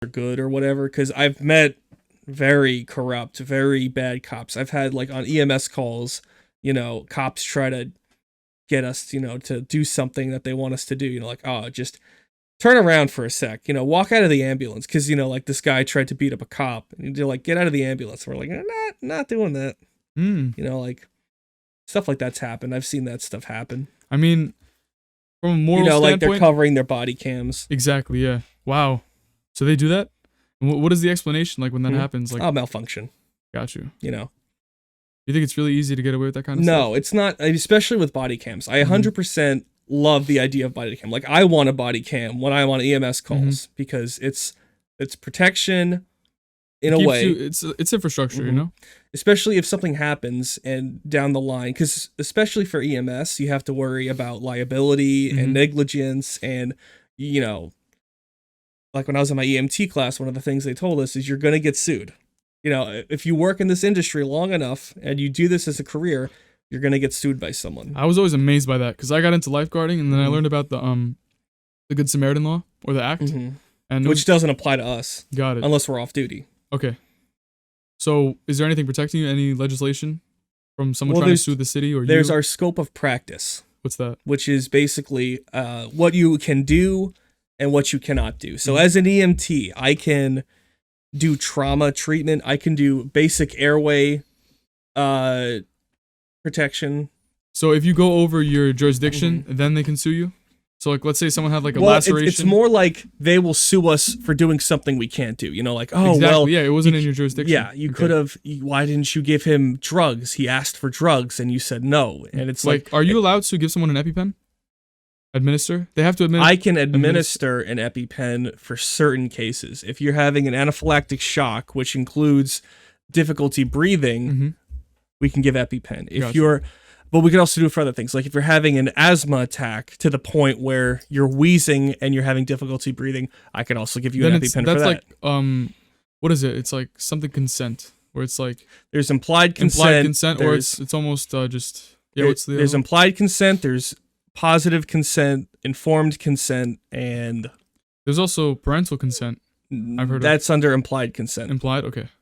are good or whatever, because I've met very corrupt, very bad cops. I've had like on EMS calls, cops try to get us, to do something that they want us to do. Like, oh, just turn around for a sec, walk out of the ambulance, because like this guy tried to beat up a cop, and they're like, get out of the ambulance. We're like, not doing that. Like stuff like that's happened. I've seen that stuff happen. I mean, from a moral standpoint, like they're covering their body cams. Exactly. Yeah. Wow. So they do that. What is the explanation like when that happens? Like, malfunction. Got you. You think it's really easy to get away with that kind of stuff? No, it's not, especially with body cams. I 100% love the idea of body cam. Like, I want a body cam when I'm on EMS calls because it's protection in a way. It's infrastructure, Especially if something happens and down the line, because especially for EMS, you have to worry about liability and negligence, and like when I was in my EMT class, one of the things they told us is you're going to get sued. If you work in this industry long enough and you do this as a career, you're going to get sued by someone. I was always amazed by that because I got into lifeguarding and then I learned about the Good Samaritan law or the act. And which doesn't apply to us. Got it. Unless we're off duty. Okay. So is there anything protecting you? Any legislation from someone trying to sue the city or you? There's our scope of practice. What's that? Which is basically what you can do and what you cannot do. So as an EMT, I can do trauma treatment. I can do basic airway protection. So if you go over your jurisdiction, then they can sue you? So like, let's say someone had like a laceration. It's more like they will sue us for doing something we can't do. Like, oh, exactly. well. Yeah, it wasn't in your jurisdiction. Yeah, you could have. Why didn't you give him drugs? He asked for drugs and you said no. And it's like are you allowed to give someone an EpiPen? Administer? They have to administer. I can administer an EpiPen for certain cases. If you're having an anaphylactic shock, which includes difficulty breathing, we can give EpiPen. But we can also do it for other things. Like if you're having an asthma attack to the point where you're wheezing and you're having difficulty breathing, I can also give you an EpiPen for that. That's like, what is it? It's like something consent, where it's like there's implied consent, or it's almost just there's implied consent, there's positive consent, informed consent, and there's also parental consent. I've heard that's under implied consent. Implied, okay.